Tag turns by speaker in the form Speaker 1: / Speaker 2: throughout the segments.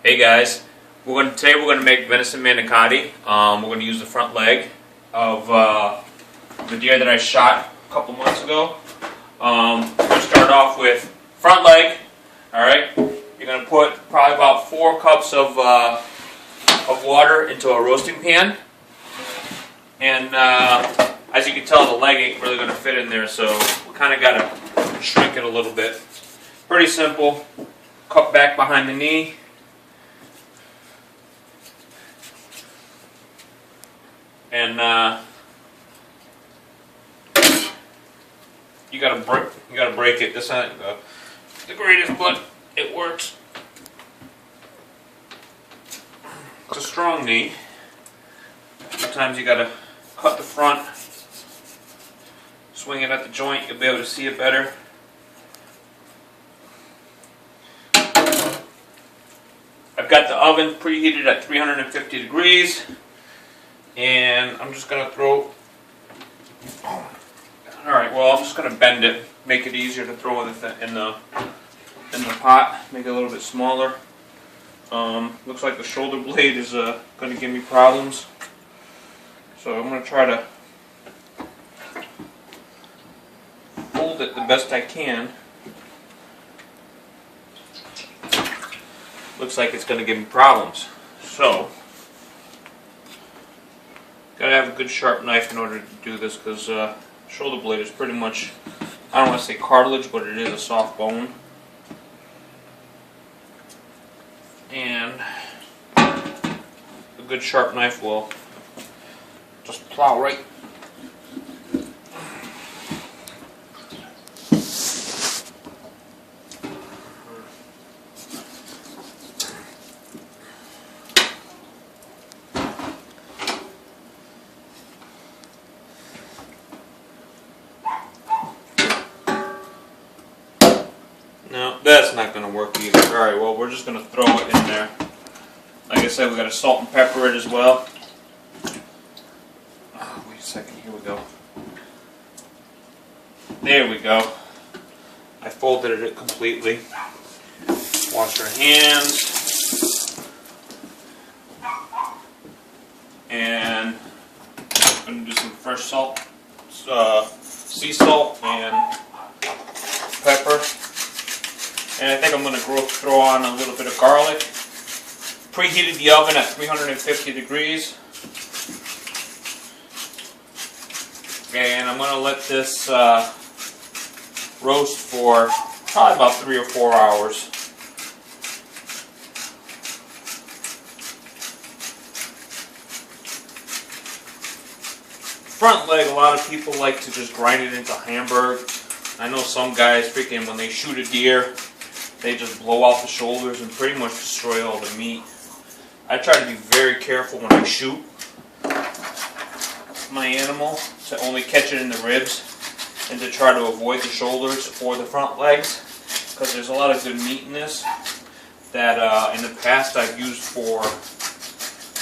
Speaker 1: Hey guys, today we're going to make venison manicotti. We're going to use the front leg of the deer that I shot a couple months ago. We're going to start off with front leg. All right, you're going to put probably about 4 cups of water into a roasting pan, and as you can tell, the leg ain't really going to fit in there, so we kind of got to shrink it a little bit. Pretty simple. Cut back behind the knee. And you gotta break it. This isn't the greatest, but it works. It's a strong knee. Sometimes you gotta cut the front, swing it at the joint. You'll be able to see it better. I've got the oven preheated at 350 degrees. And I'm just going to throw, alright, well I'm just going to bend it, make it easier to throw in the pot, make it a little bit smaller. Looks like the shoulder blade is going to give me problems. So I'm going to try to hold it the best I can. Looks like it's going to give me problems. So gotta have a good sharp knife in order to do this, because shoulder blade is pretty much, I don't want to say cartilage, but it is a soft bone. And a good sharp knife will just plow right. No, that's not going to work either. Alright, well, we're just going to throw it in there. Like I said, we got to salt and pepper it as well. Oh, wait a second, here we go. There we go. I folded it completely. Wash your hands. And I'm going to do some fresh salt, sea salt, and pepper. And I think I'm going to throw on a little bit of garlic. Preheated the oven at 350 degrees. And I'm going to let this roast for probably about 3 or 4 hours. Front leg, a lot of people like to just grind it into Hamburg. I know some guys freaking, when they shoot a deer, they just blow out the shoulders and pretty much destroy all the meat. I try to be very careful when I shoot my animal to only catch it in the ribs and to try to avoid the shoulders or the front legs, because there's a lot of good meat in this that in the past I've used for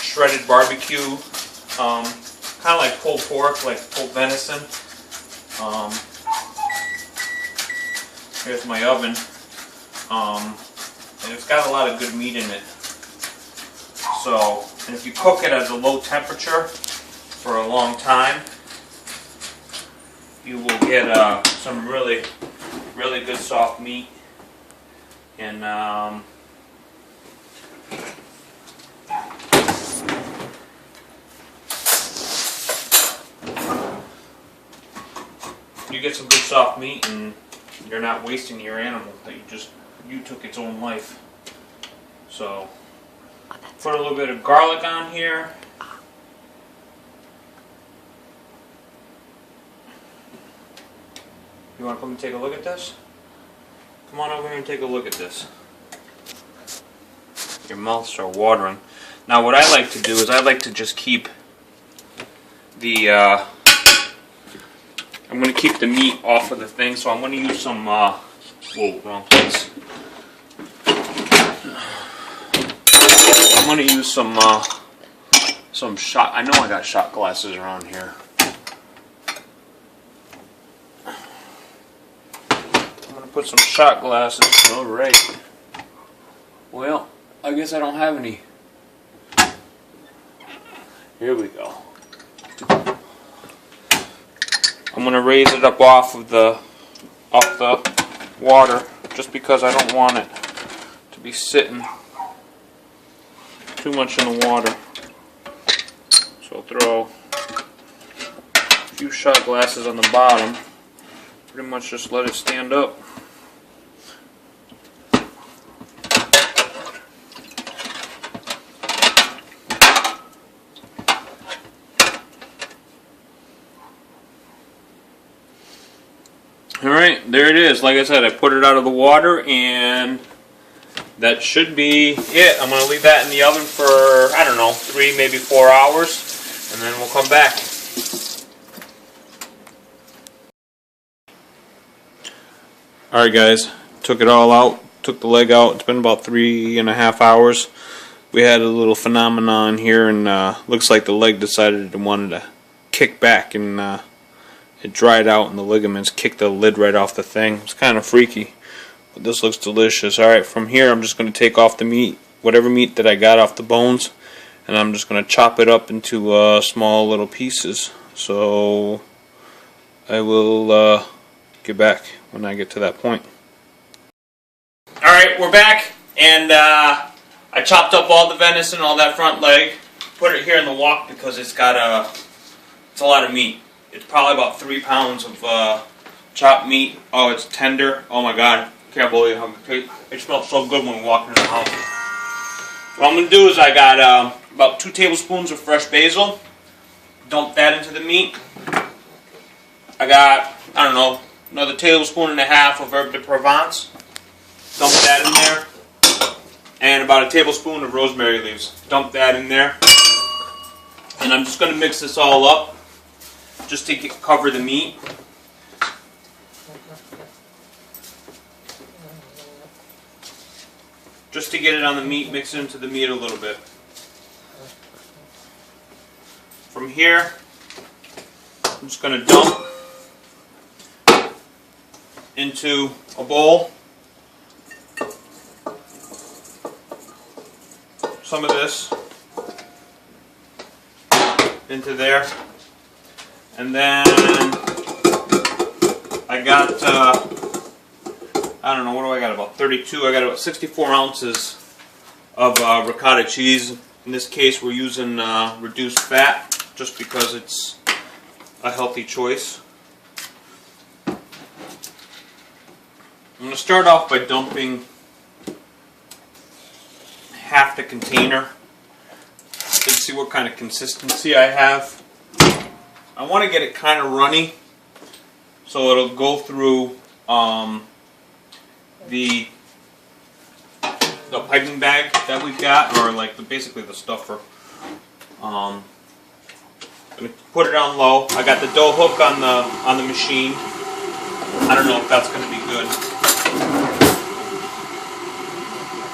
Speaker 1: shredded barbecue, kind of like pulled pork, like pulled venison. Here's my oven. And it's got a lot of good meat in it. So, and if you cook it at a low temperature for a long time, you will get some really good soft meat. And you get some good soft meat, and you're not wasting your animal that you took its own life. So put a little bit of garlic on here. You want to come and take a look at this? Come on over here and take a look at this. Your mouths start watering. Now what I like to do is I like to just keep the I'm going to keep the meat off of the thing, so I'm going to use some whoa, wrong place. I'm going to use some shot. I know I got shot glasses around here. I'm going to put some shot glasses. All right. Well, I guess I don't have any. Here we go. I'm gonna raise it up off the water just because I don't want it to be sitting too much in the water. So I'll throw a few shot glasses on the bottom. Pretty much just let it stand up. Alright, there it is. Like I said, I put it out of the water, and that should be it. I'm going to leave that in the oven for, I don't know, 3, maybe 4 hours, and then we'll come back. Alright guys, took it all out, took the leg out. It's been about 3.5 hours. We had a little phenomenon here, and looks like the leg decided it wanted to kick back, and it dried out, and the ligaments kicked the lid right off the thing. It's kind of freaky, but this looks delicious. Alright, from here I'm just going to take off the meat, whatever meat that I got off the bones, and I'm just going to chop it up into small little pieces. So I will get back when I get to that point. Alright, we're back, and I chopped up all the venison, all that front leg, put it here in the wok because it's got it's a lot of meat. It's probably about 3 pounds of chopped meat. Oh, it's tender. Oh my god. Can't believe how it smells so good when we walk into the house. What I'm going to do is I got about 2 tablespoons of fresh basil. Dump that into the meat. I got, I don't know, another 1.5 tablespoons of herb de Provence. Dump that in there. And about 1 tablespoon of rosemary leaves. Dump that in there. And I'm just going to mix this all up, just to cover the meat. Just to get it on the meat, mix it into the meat a little bit. From here, I'm just going to dump into a bowl some of this into there. And then I got, I don't know, what do I got? About 32. I got about 64 ounces of ricotta cheese. In this case, we're using reduced fat just because it's a healthy choice. I'm going to start off by dumping half the container to see what kind of consistency I have. I want to get it kind of runny so it'll go through the piping bag that we've got, or like basically the stuffer. I'm going to put it on low. I got the dough hook on the machine. I don't know if that's going to be good.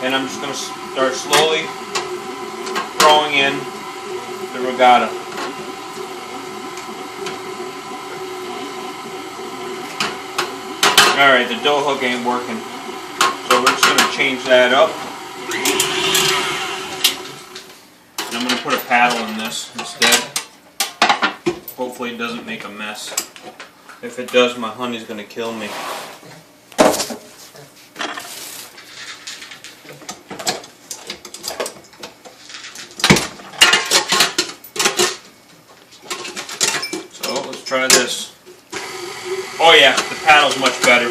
Speaker 1: And I'm just going to start slowly throwing in the ricotta. Alright, the dough hook ain't working, so we're just going to change that up. And I'm going to put a paddle in this instead. Hopefully it doesn't make a mess. If it does, my honey's going to kill me. So let's try this. Oh yeah, the paddle's much better.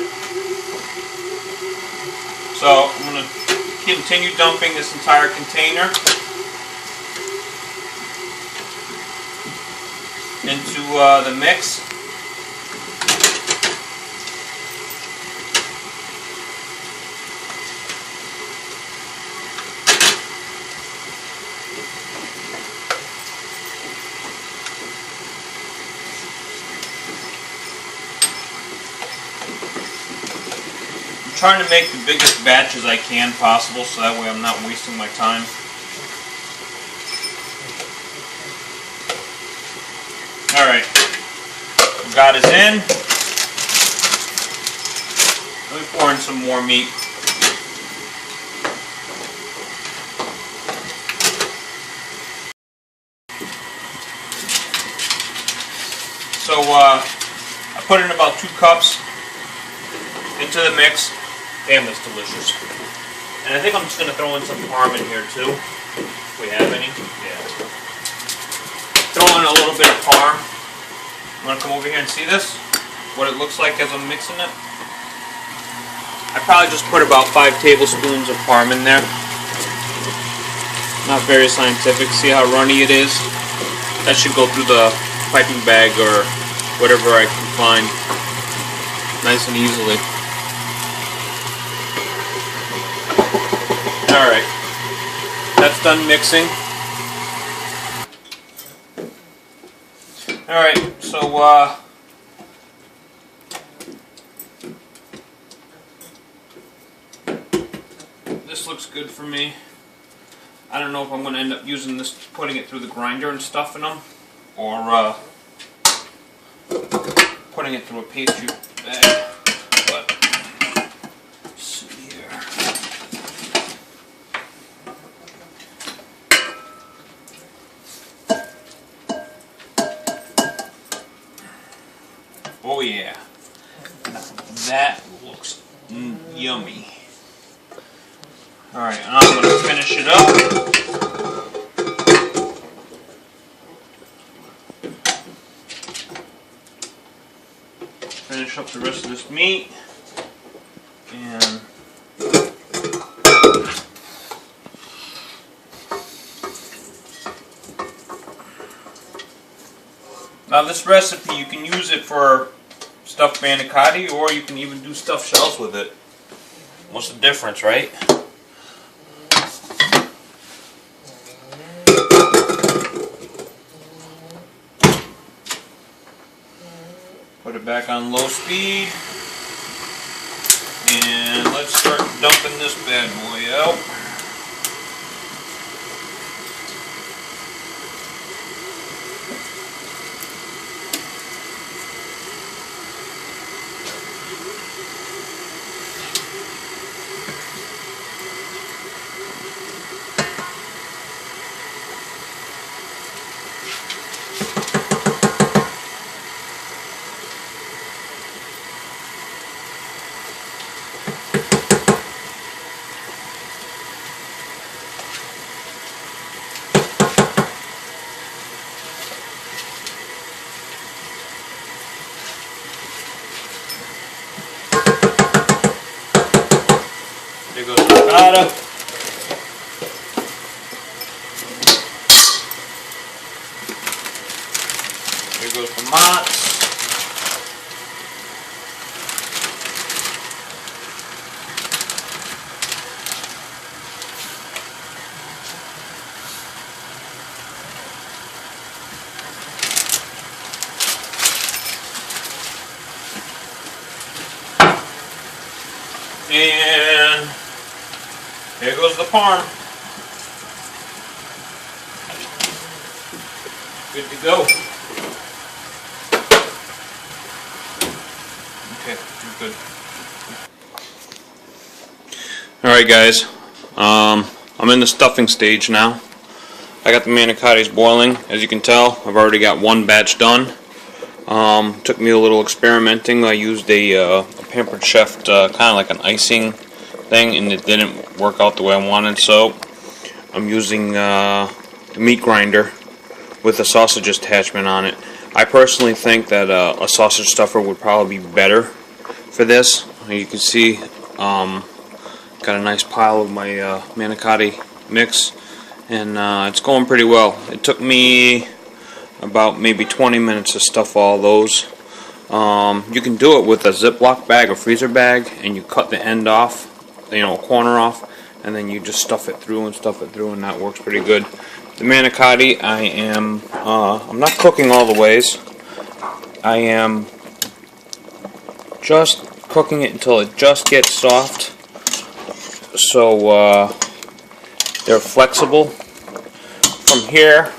Speaker 1: So I'm going to continue dumping this entire container into the mix. Trying to make the biggest batches I can possible so that way I'm not wasting my time. Alright, got it in. Let me pour in some more meat. So I put in about 2 cups into the mix. Damn, that's delicious. And I think I'm just going to throw in some parm in here too, if we have any. Yeah. Throw in a little bit of parm. I'm going to come over here and see this, what it looks like as I'm mixing it. I probably just put about 5 tablespoons of parm in there. Not very scientific. See how runny it is? That should go through the piping bag or whatever I can find nice and easily. Alright, that's done mixing. Alright, so this looks good for me. I don't know if I'm going to end up using this, putting it through the grinder and stuffing them, or putting it through a pastry bag. But let's see here. Oh yeah, that looks yummy. Alright, I'm going to finish it up. Finish up the rest of this meat. And now this recipe, you can use it for stuffed manicotti, or you can even do stuffed shells with it. What's the difference, right? Put it back on low speed, and let's start dumping this bad boy out. There goes the ricotta. There goes the mozz. And here goes the parm. Good to go. Okay, good. Alright guys, I'm in the stuffing stage now. I got the manicottis boiling. As you can tell, I've already got one batch done. Took me a little experimenting. I used a Pampered Chef kind of like an icing thing, and it didn't work out the way I wanted, so I'm using the meat grinder with a sausage attachment on it. I personally think that a sausage stuffer would probably be better for this. You can see got a nice pile of my manicotti mix, and it's going pretty well. It took me about maybe 20 minutes to stuff all those. You can do it with a Ziploc bag or freezer bag, and you cut the end off, you know, a corner off, and then you just stuff it through, and that works pretty good. The manicotti, I'm not cooking all the ways. I am just cooking it until it just gets soft, so they're flexible. From here,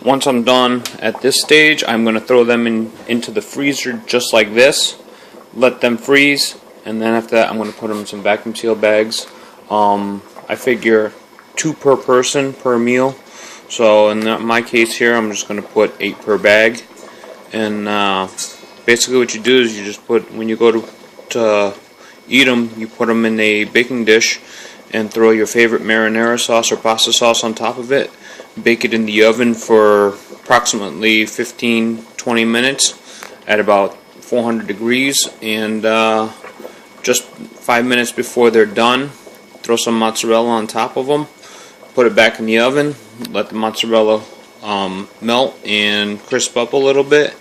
Speaker 1: once I'm done at this stage, I'm going to throw them into the freezer just like this, let them freeze, and then after that I'm going to put them in some vacuum seal bags. I figure 2 per person per meal, so in my case here I'm just going to put 8 per bag,
Speaker 2: And basically what you do is you just put, when you go to eat them, you put them in a baking dish and throw your favorite marinara sauce or pasta sauce on top of it. Bake it in the oven for approximately 15-20 minutes at about 400 degrees, and just 5 minutes before they're done, throw some mozzarella on top of them, put it back in the oven, let the mozzarella melt and crisp up a little bit,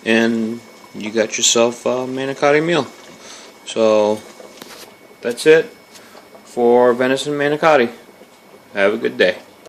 Speaker 2: and you got yourself a manicotti meal. So that's it for venison manicotti. Have a good day.